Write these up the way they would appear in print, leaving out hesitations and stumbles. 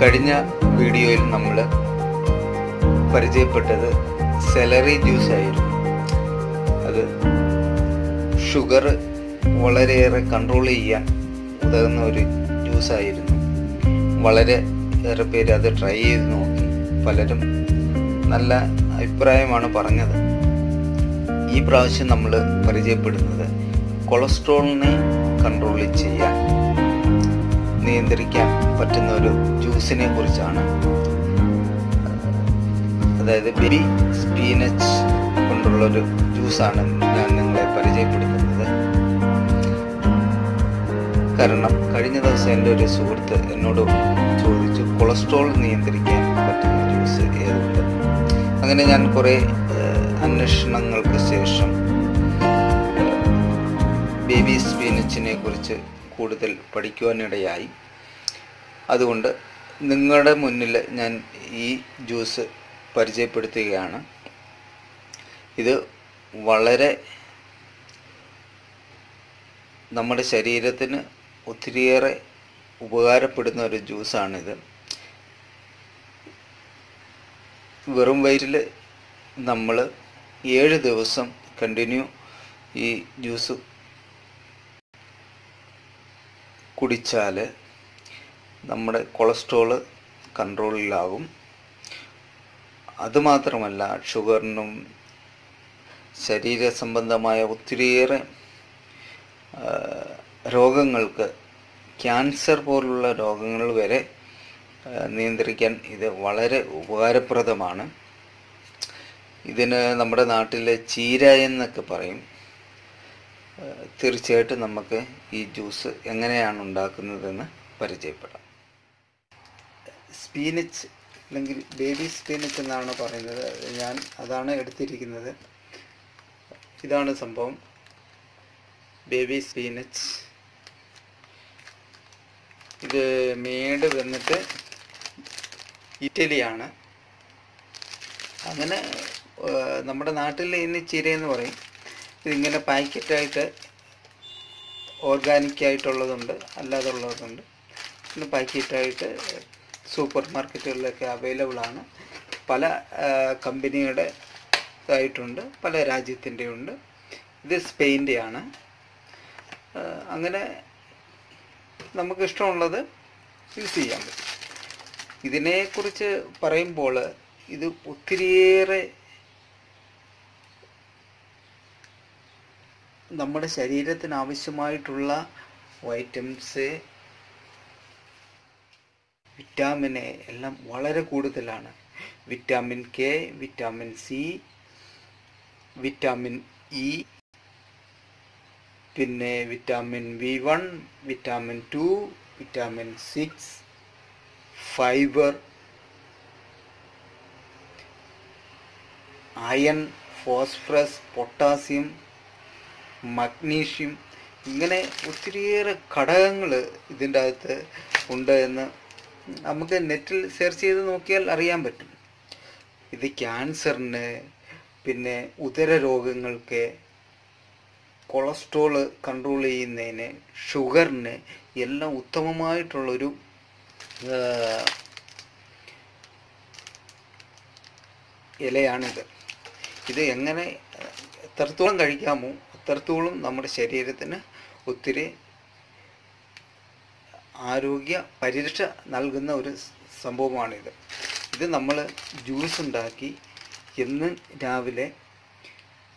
കഴിഞ്ഞ വീഡിയോയിൽ നമ്മൾ പരിചയപ്പെട്ടത് സെലറി ജ്യൂസ് ആയിരുന്നു. അത് ഷുഗർ വളരെയേറെ കൺട്രോൾ ചെയ്യാൻ ഉതകുന്ന ഒരു ജ്യൂസായിരുന്നു. വളരെ ഏറെ പേര് അത് ട്രൈ ചെയ്ത് നോക്കി. പലരും നല്ല അഭിപ്രായമാണ് പറഞ്ഞത്. ഈ പ്രാവശ്യം നമ്മൾ പരിചയപ്പെടുന്നത് കൊളസ്ട്രോളിനെ കൺട്രോൾ ചെയ്യാൻ, നിയന്ത്രിക്കാൻ പറ്റുന്ന ഒരു ജ്യൂസിനെ കുറിച്ചാണ്. അതായത് ബേബി സ്പീനച്ച് കൊണ്ടുള്ളൊരു ജ്യൂസാണ് ഞാൻ നിങ്ങളെ പരിചയപ്പെടുത്തുന്നത്. കാരണം കഴിഞ്ഞ ദിവസം എൻ്റെ ഒരു സുഹൃത്ത് എന്നോട് ചോദിച്ചു, കൊളസ്ട്രോൾ നിയന്ത്രിക്കാൻ പറ്റുന്ന ജ്യൂസ് ഏതുണ്ട്. അങ്ങനെ ഞാൻ കുറേ അന്വേഷണങ്ങൾക്ക് ശേഷം ബേബി സ്പീനച്ചിനെ കുറിച്ച് കൂടുതൽ പഠിക്കുവാനിടയായി. അതുകൊണ്ട് നിങ്ങളുടെ മുന്നിൽ ഞാൻ ഈ ജ്യൂസ് പരിചയപ്പെടുത്തുകയാണ്. ഇത് വളരെ നമ്മുടെ ശരീരത്തിന് ഒത്തിരിയേറെ ഉപകാരപ്പെടുന്ന ഒരു ജ്യൂസാണിത്. വെറും വയറ്റിൽ നമ്മൾ 7 ദിവസം കണ്ടിന്യൂ ഈ ജ്യൂസ് കുടിച്ചാൽ നമ്മുടെ കൊളസ്ട്രോള് കൺട്രോളിലാകും. അതുമാത്രമല്ല, ഷുഗറിനും ശരീര സംബന്ധമായ ഒത്തിരിയേറെ രോഗങ്ങൾക്ക്, ക്യാൻസർ പോലുള്ള രോഗങ്ങൾ വരെ നിയന്ത്രിക്കാൻ ഇത് വളരെ ഉപകാരപ്രദമാണ്. ഇതിന് നമ്മുടെ നാട്ടിൽ ചീര എന്നൊക്കെ പറയും. തീർച്ചയായിട്ടും നമുക്ക് ഈ ജ്യൂസ് എങ്ങനെയാണ് ഉണ്ടാക്കുന്നതെന്ന് പരിചയപ്പെടാം. സ്പീനച്ച് അല്ലെങ്കിൽ ബേബി സ്പീനച്ച് എന്നാണ് പറയുന്നത്. ഞാൻ അതാണ് എടുത്തിരിക്കുന്നത്. ഇതാണ് സംഭവം, ബേബി സ്പീനച്ച്. ഇത് മേഡ് വന്നിട്ട് ഇറ്റലിയാണ്. അങ്ങനെ നമ്മുടെ നാട്ടിൽ ഇന്ന് ചീരയെന്ന് പറയും. ഇതിങ്ങനെ പാക്കറ്റായിട്ട് ഓർഗാനിക്കായിട്ടുള്ളതുണ്ട്, അല്ലാതുള്ളതുണ്ട്. പിന്നെ പാക്കറ്റായിട്ട് സൂപ്പർ മാർക്കറ്റുകളിലൊക്കെ അവൈലബിളാണ്. പല കമ്പനിയുടെ ഇതായിട്ടുണ്ട്, പല രാജ്യത്തിൻ്റെ ഉണ്ട്. ഇത് സ്പെയിൻ്റെയാണ്. അങ്ങനെ നമുക്കിഷ്ടമുള്ളത് യൂസ് ചെയ്യാൻ പറ്റും. ഇതിനെക്കുറിച്ച് പറയുമ്പോൾ ഇത് ഒത്തിരിയേറെ നമ്മുടെ ശരീരത്തിന് ആവശ്യമായിട്ടുള്ള വൈറ്റമിൻസ്, വിറ്റാമിന് എല്ലാം വളരെ കൂടുതലാണ്. Vitamin K, vitamin C, vitamin E, പിന്നെ vitamin B1, vitamin 2, vitamin 6, fibre, iron, phosphorus, potassium, magnesium, ഇങ്ങനെ ഒത്തിരിയേറെ ഘടകങ്ങൾ ഇതിൻ്റെ അകത്ത് ഉണ്ട് എന്ന് നമുക്ക് നെറ്റിൽ സെർച്ച് ചെയ്ത് നോക്കിയാൽ അറിയാൻ പറ്റും. ഇത് ക്യാൻസറിന്, പിന്നെ ഉദര രോഗങ്ങൾക്ക്, കൊളസ്ട്രോള് കൺട്രോൾ ചെയ്യുന്നതിന്, ഷുഗറിന് എല്ലാം ഉത്തമമായിട്ടുള്ളൊരു ഇലയാണിത്. ഇത് എങ്ങനെ എത്രത്തോളം കഴിക്കാമോ അത്രത്തോളം നമ്മുടെ ശരീരത്തിന് ഒത്തിരി ആരോഗ്യ പരിരക്ഷ നൽകുന്ന ഒരു സംഭവമാണിത്. ഇത് നമ്മൾ ജ്യൂസ് ഉണ്ടാക്കി എന്നും രാവിലെ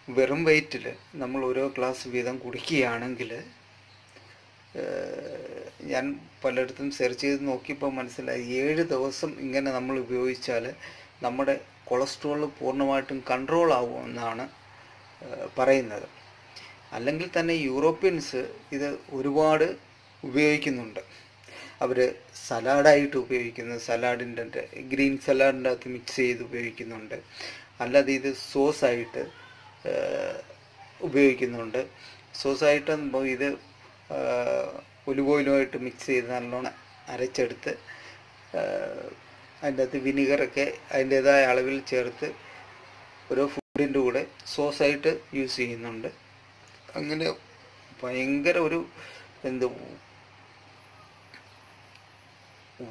വെറും വയറ്റിൽ നമ്മൾ ഓരോ ഗ്ലാസ് വീതം കുടിക്കുകയാണെങ്കിൽ, ഞാൻ പലയിടത്തും സെർച്ച് ചെയ്ത് നോക്കിയപ്പോൾ മനസ്സിലായി, 7 ദിവസം ഇങ്ങനെ നമ്മൾ ഉപയോഗിച്ചാൽ നമ്മുടെ കൊളസ്ട്രോൾ പൂർണ്ണമായിട്ടും കൺട്രോൾ ആവുമെന്നാണ് പറയുന്നത്. അല്ലെങ്കിൽ തന്നെ യൂറോപ്യൻസ് ഇത് ഒരുപാട് ഉപയോഗിക്കുന്നുണ്ട്. അവർ സലാഡായിട്ട് ഉപയോഗിക്കുന്നു, സലാഡിൻ്റെ ഗ്രീൻ സലാഡിൻ്റെ അകത്ത് മിക്സ് ചെയ്ത് ഉപയോഗിക്കുന്നുണ്ട്. അല്ലാതെ ഇത് സോസായിട്ട് ഉപയോഗിക്കുന്നുണ്ട്. സോസായിട്ട് ഇത് ഒലിവ് ഓയിലുമായിട്ട് മിക്സ് ചെയ്ത് നല്ലോണം അരച്ചെടുത്ത് അതിൻ്റെ അകത്ത് വിനിഗറൊക്കെ അതിൻ്റേതായ അളവിൽ ചേർത്ത് ഓരോ ഫുഡിൻ്റെ കൂടെ സോസായിട്ട് യൂസ് ചെയ്യുന്നുണ്ട്. അങ്ങനെ ഭയങ്കര ഒരു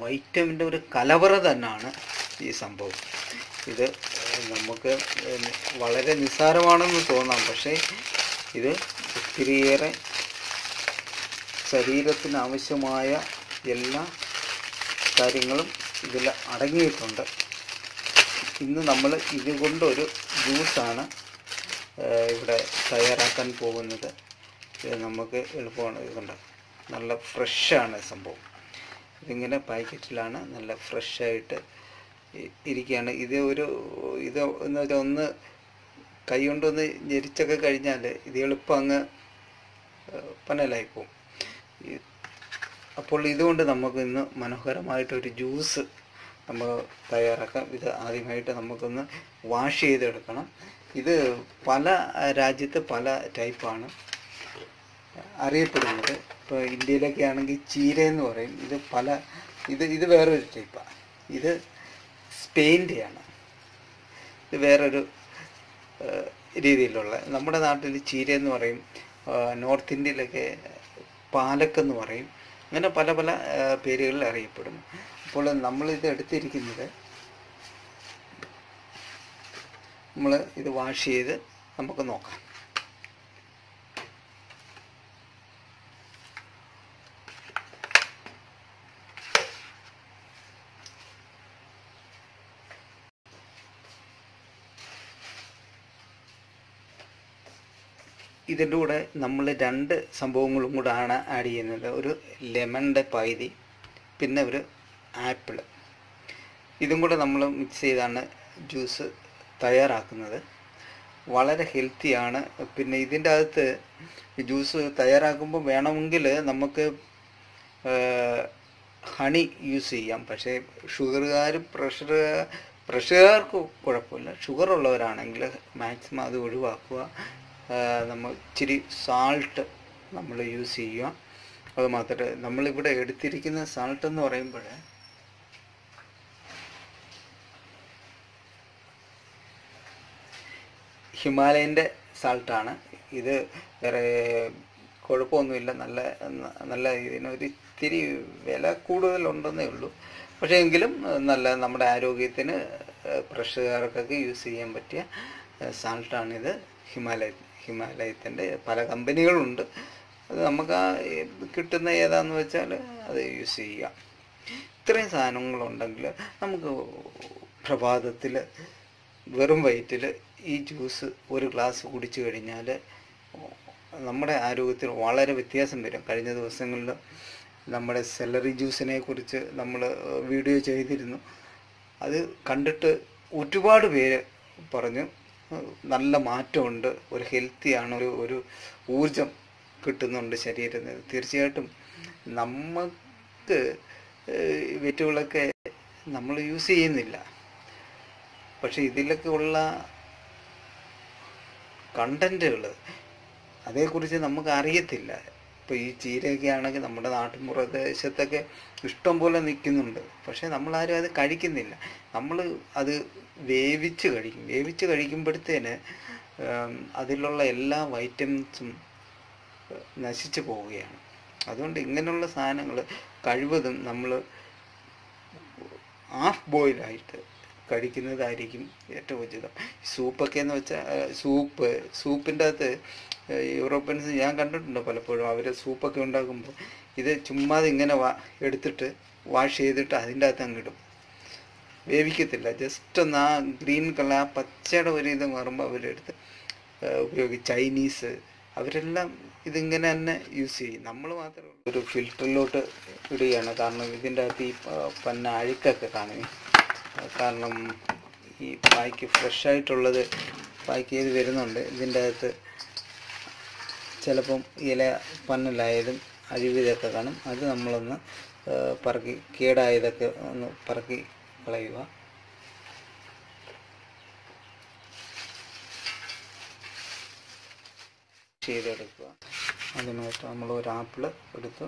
വൈറ്റമിൻ്റെ ഒരു കലവറ തന്നെയാണ് ഈ സംഭവം. ഇത് നമുക്ക് വളരെ നിസ്സാരമാണെന്ന് തോന്നാം, പക്ഷേ ഇത് ഒത്തിരിയേറെ ശരീരത്തിന് ആവശ്യമായ എല്ലാ കാര്യങ്ങളും ഇതിൽ അടങ്ങിയിട്ടുണ്ട്. ഇന്ന് നമ്മൾ ഇതുകൊണ്ടൊരു ജ്യൂസാണ് ഇവിടെ തയ്യാറാക്കാൻ പോകുന്നത്. ഇത് നമുക്ക് എളുപ്പമാണ്. ഇതുകൊണ്ട് നല്ല ഫ്രഷാണ് സംഭവം. ഇതിങ്ങനെ പാക്കറ്റിലാണ്, നല്ല ഫ്രഷായിട്ട് ഇരിക്കുകയാണ്. ഇത് എന്ന് വെച്ചാൽ ഒന്ന് കൈ കൊണ്ടൊന്ന് ഞെരിച്ചൊക്കെ കഴിഞ്ഞാൽ ഇത് എളുപ്പം അങ്ങ് പനലായി പോകും. അപ്പോൾ ഇതുകൊണ്ട് നമുക്ക് ഇന്ന് മനോഹരമായിട്ടൊരു ജ്യൂസ് നമ്മൾ തയ്യാറാക്കാം. ഇത് ആദ്യമായിട്ട് നമുക്കൊന്ന് വാഷ് ചെയ്തെടുക്കണം. ഇത് പല രാജ്യത്ത് പല ടൈപ്പാണ് അറിയപ്പെടുന്നത്. ഇപ്പോൾ ഇന്ത്യയിലൊക്കെ ആണെങ്കിൽ ചീര എന്ന് പറയും. ഇത് വേറൊരു ടൈപ്പാണ്. ഇത് സ്പെയിൻ്റെയാണ്. ഇത് വേറൊരു രീതിയിലുള്ള. നമ്മുടെ നാട്ടിൽ ചീര എന്ന് പറയും, നോർത്ത് ഇന്ത്യയിലൊക്കെ പാലക്കെന്ന് പറയും. അങ്ങനെ പല പല പേരുകളിൽ അറിയപ്പെടുന്നു. അപ്പോൾ നമ്മളിത് എടുത്തിരിക്കുന്നത്, നമ്മൾ ഇത് വാഷ് ചെയ്ത് നമുക്ക് നോക്കാം. ഇതിൻ്റെ കൂടെ നമ്മൾ 2 സംഭവങ്ങളും കൂടാണ് ആഡ് ചെയ്യുന്നത്. ഒരു ലെമണിൻ്റെ പകുതി, പിന്നെ ഒരു ആപ്പിൾ. ഇതും കൂടെ നമ്മൾ മിക്സ് ചെയ്താണ് ജ്യൂസ് തയ്യാറാക്കുന്നത്. വളരെ ഹെൽത്തിയാണ്. പിന്നെ ഇതിൻ്റെ അകത്ത് ജ്യൂസ് തയ്യാറാക്കുമ്പോൾ വേണമെങ്കിൽ നമുക്ക് ഹണി യൂസ് ചെയ്യാം. പക്ഷേ ഷുഗറുകാരും പ്രഷറുകാർക്ക് കുഴപ്പമില്ല. ഷുഗർ ഉള്ളവരാണെങ്കിൽ മാക്സിമം അത് ഒഴിവാക്കുക. നമ്മൾ ഇച്ചിരി സാൾട്ട് നമ്മൾ യൂസ് ചെയ്യുക. അത് മാത്രമേ നമ്മളിവിടെ എടുത്തിരിക്കുന്ന സാൾട്ട് എന്ന് പറയുമ്പോൾ ഹിമാലയൻ്റെ സാൾട്ടാണ്. ഇത് വേറെ കുഴപ്പമൊന്നുമില്ല. നല്ല ഇതിനൊരു ഇത്തിരി വില കൂടുതലുണ്ടെന്നേ ഉള്ളൂ. പക്ഷേ എങ്കിലും നല്ല നമ്മുടെ ആരോഗ്യത്തിന് പ്രഷറുകാർക്കൊക്കെ യൂസ് ചെയ്യാൻ പറ്റിയ സാൾട്ടാണിത്. ഹിമാലയത്തിൻ്റെ പല കമ്പനികളുണ്ട്. അത് നമുക്ക് കിട്ടുന്ന ഏതാണെന്ന് വെച്ചാൽ അത് യൂസ് ചെയ്യാം. ഇത്രയും സാധനങ്ങളുണ്ടെങ്കിൽ നമുക്ക് പ്രഭാതത്തിൽ വെറും വയറ്റിൽ ഈ ജ്യൂസ് ഒരു ഗ്ലാസ് കുടിച്ചു കഴിഞ്ഞാൽ നമ്മുടെ ആരോഗ്യത്തിന് വളരെ വ്യത്യാസം വരും. കഴിഞ്ഞ ദിവസങ്ങളിൽ നമ്മുടെ സെലറി ജ്യൂസിനെ കുറിച്ച് നമ്മൾ വീഡിയോ ചെയ്തിരുന്നു. അത് കണ്ടിട്ട് ഒരുപാട് പേര് പറഞ്ഞു നല്ല മാറ്റമുണ്ട്, ഒരു ഹെൽത്തിയാണ്, ഒരു ഊർജം കിട്ടുന്നുണ്ട് ശരീരത്തിന്. തീർച്ചയായിട്ടും നമുക്ക് വെറ്റുകളൊക്കെ നമ്മൾ യൂസ് ചെയ്യുന്നില്ല, പക്ഷെ ഇതിലൊക്കെ ഉള്ള കണ്ടൻറ്റുകൾ അതേക്കുറിച്ച് നമുക്ക് അറിയത്തില്ല. ഇപ്പോൾ ഈ ചീരയൊക്കെ ആണെങ്കിൽ നമ്മുടെ നാട്ടിൻ പ്രദേശത്തൊക്കെ ഇഷ്ടം പോലെ നിൽക്കുന്നുണ്ട്, പക്ഷേ നമ്മളാരും അത് കഴിക്കുന്നില്ല. നമ്മൾ അത് വേവിച്ച് കഴിക്കുമ്പോഴത്തേന് അതിലുള്ള എല്ലാ വൈറ്റമിൻസും നശിച്ചു പോവുകയാണ്. അതുകൊണ്ട് ഇങ്ങനെയുള്ള സാധനങ്ങൾ കഴിവതും നമ്മൾ ഹാഫ് ബോയിലായിട്ട് കഴിക്കുന്നതായിരിക്കും ഏറ്റവും ഉചിതം. സൂപ്പൊക്കെ എന്ന് വെച്ചാൽ സൂപ്പിൻ്റെ അകത്ത് യൂറോപ്യൻസ് ഞാൻ കണ്ടിട്ടുണ്ട് പലപ്പോഴും. അവർ സൂപ്പൊക്കെ ഉണ്ടാക്കുമ്പോൾ ഇത് ചുമ്മാതെ ഇങ്ങനെ എടുത്തിട്ട് വാഷ് ചെയ്തിട്ട് അതിൻ്റെ അകത്ത് അങ്ങിടും, വേവിക്കത്തില്ല. ജസ്റ്റ് ഒന്ന് ആ ഗ്രീൻ കളർ ആ പച്ചയുടെ ഒരു ഇത് മാറുമ്പോൾ അവരെടുത്ത് ചൈനീസ് അവരെല്ലാം ഇതിങ്ങനെ തന്നെ യൂസ് ചെയ്യും. നമ്മൾ മാത്രമേ ഒരു ഫിൽറ്ററിലോട്ട് ഇടുകയാണ്. കാരണം ഇതിൻ്റെ അകത്ത് ഈ പന്ന അഴുക്കൊക്കെ കാണും. കാരണം ഈ പായ്ക്ക് ഫ്രഷായിട്ടുള്ളത് പാക്ക് ചെയ്ത് വരുന്നുണ്ട്. ഇതിൻ്റെ അകത്ത് ചിലപ്പം ഇല പന്നലായതും അഴിവിതൊക്കെ കാണും. അത് നമ്മളൊന്ന് പറക്കി കേടായതൊക്കെ ഒന്ന് പറക്കി കളയുക. ചെയ്തെടുക്കുക. അതിനായിട്ട് നമ്മൾ ഒരു ആപ്പിൾ എടുത്ത്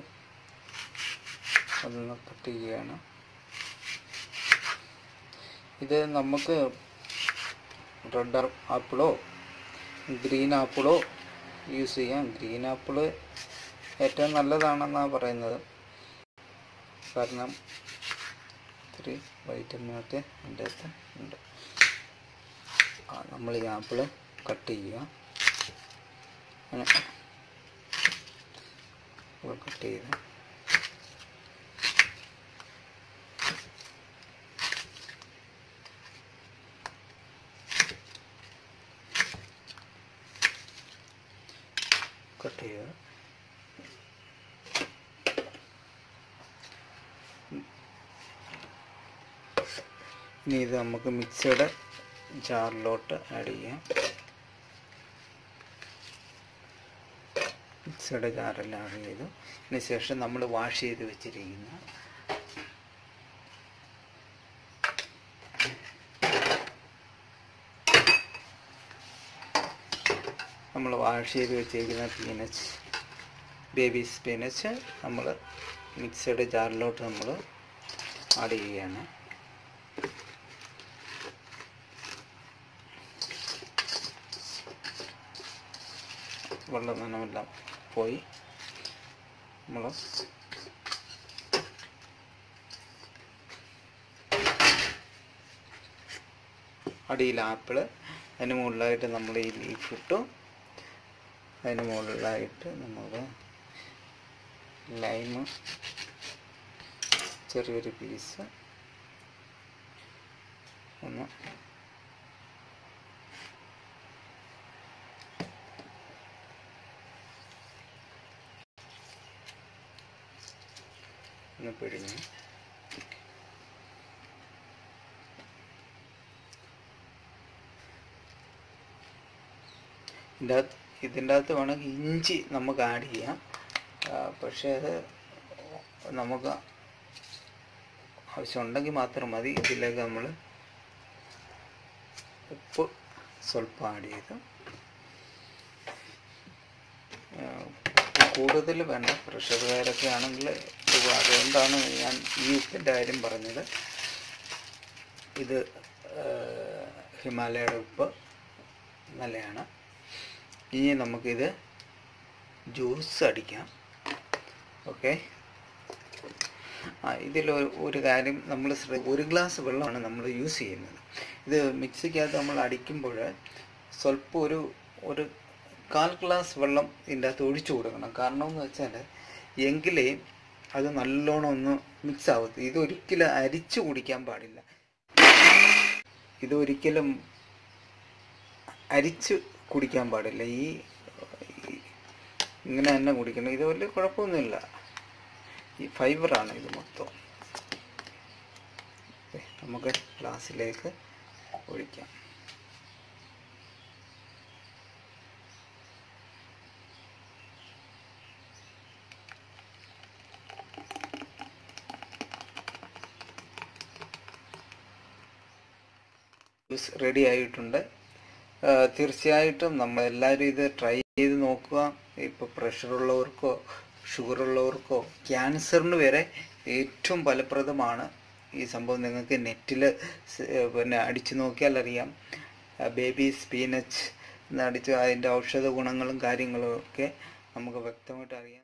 അതൊന്ന് കട്ട് ചെയ്യുകയാണ്. ഇത് നമുക്ക് റെഡ് ആപ്പിളോ ഗ്രീൻ ആപ്പിളോ യൂസ് ചെയ്യാം. ഗ്രീൻ ആപ്പിള് ഏറ്റവും നല്ലതാണെന്നാണ് പറയുന്നത്. കാരണം ഇത്തിരി വൈറ്റമിനൊക്കെ അതിൻ്റെ അകത്ത് ഉണ്ട്. നമ്മൾ ഈ ആപ്പിൾ കട്ട് ചെയ്യുക. അങ്ങനെ കട്ട് ചെയ്ത് ഇനി ഇത് നമുക്ക് മിക്സിയുടെ ജാറിലോട്ട് ആഡ് ചെയ്യാം. മിക്സിയുടെ ജാറെല്ലാം ആഡ് ചെയ്തു. അതിന് ശേഷം നമ്മൾ വാഷ് ചെയ്ത് വെച്ചിരിക്കുന്ന സ്പിനച്ച്, ബേബി സ്പിനച്ച് നമ്മൾ മിക്സിയുടെ ജാറിലോട്ട് നമ്മൾ ആഡ് ചെയ്യുകയാണ്. വെള്ളം നനവെല്ലാം പോയി നമ്മൾ അടിയിൽ ആപ്പിള്, അതിന് മുകളിലായിട്ട് നമ്മൾ ഈ ലീഫ് ഇട്ടു. അതിന് മുകളിലായിട്ട് നമ്മൾ ലൈം ചെറിയൊരു പീസ് ഒന്ന് പിഴിഞ്ഞ് ഇതിൻ്റെ അകത്ത് വേണമെങ്കിൽ ഇഞ്ചി നമുക്ക് ആഡ് ചെയ്യാം. പക്ഷേ അത് നമുക്ക് ആവശ്യമുണ്ടെങ്കിൽ മാത്രം മതി. ഇതിലേക്ക് നമ്മൾ ഉപ്പ് സ്വല്പം ആഡ് ചെയ്ത്, കൂടുതൽ വേണ്ട, പ്രഷറുകാരൊക്കെ ആണെങ്കിൽ അതുകൊണ്ടാണ് ഞാൻ ഈ ഉപ്പിൻ്റെ കാര്യം പറഞ്ഞത്. ഇത് ഹിമാലയയുടെ ഉപ്പ് നല്ലതാണ്. ഇനി നമുക്കിത് ജ്യൂസ് അടിക്കാം. ഓക്കെ, ഇതിൽ ഒരു കാര്യം നമ്മൾ 1 ഗ്ലാസ് വെള്ളമാണ് നമ്മൾ യൂസ് ചെയ്യുന്നത്. ഇത് മിക്സിക്കകത്ത് നമ്മൾ അടിക്കുമ്പോൾ സ്വല്പം ഒരു 1/4 ഗ്ലാസ് വെള്ളം ഇതിൻ്റെ അകത്ത് ഒഴിച്ചു കൊടുക്കണം. കാരണം എന്ന് വെച്ചാൽ എങ്കിലേ അത് നല്ലോണം ഒന്ന് മിക്സ് ആവത്തു. ഇതൊരിക്കലും അരിച്ചു കുടിക്കാൻ പാടില്ല. ഇതൊരിക്കലും അരിച്ച് കുടിക്കാൻ പാടില്ല. ഇങ്ങനെ തന്നെ കുടിക്കണം. ഇത് വലിയ കുഴപ്പമൊന്നുമില്ല. ഈ ഫൈബറാണ് ഇത് മൊത്തം. നമുക്ക് ഗ്ലാസ്സിലേക്ക് ഒഴിക്കാം. ജ്യൂസ് റെഡി ആയിട്ടുണ്ട്. തീർച്ചയായിട്ടും നമ്മളെല്ലാവരും ഇത് ട്രൈ ചെയ്ത് നോക്കുക. ഇപ്പോൾ പ്രഷറുള്ളവർക്കോ ഷുഗറുള്ളവർക്കോ ക്യാൻസറിന് വരെ ഏറ്റവും ഫലപ്രദമാണ് ഈ സംഭവം. നിങ്ങൾക്ക് നെറ്റിൽ പിന്നെ അടിച്ചു നോക്കിയാൽ അറിയാം. ബേബി സ്പിനച്ച് എന്നടിച്ച് അതിൻ്റെ ഔഷധ ഗുണങ്ങളും കാര്യങ്ങളും ഒക്കെ നമുക്ക് വ്യക്തമായിട്ട് അറിയാം.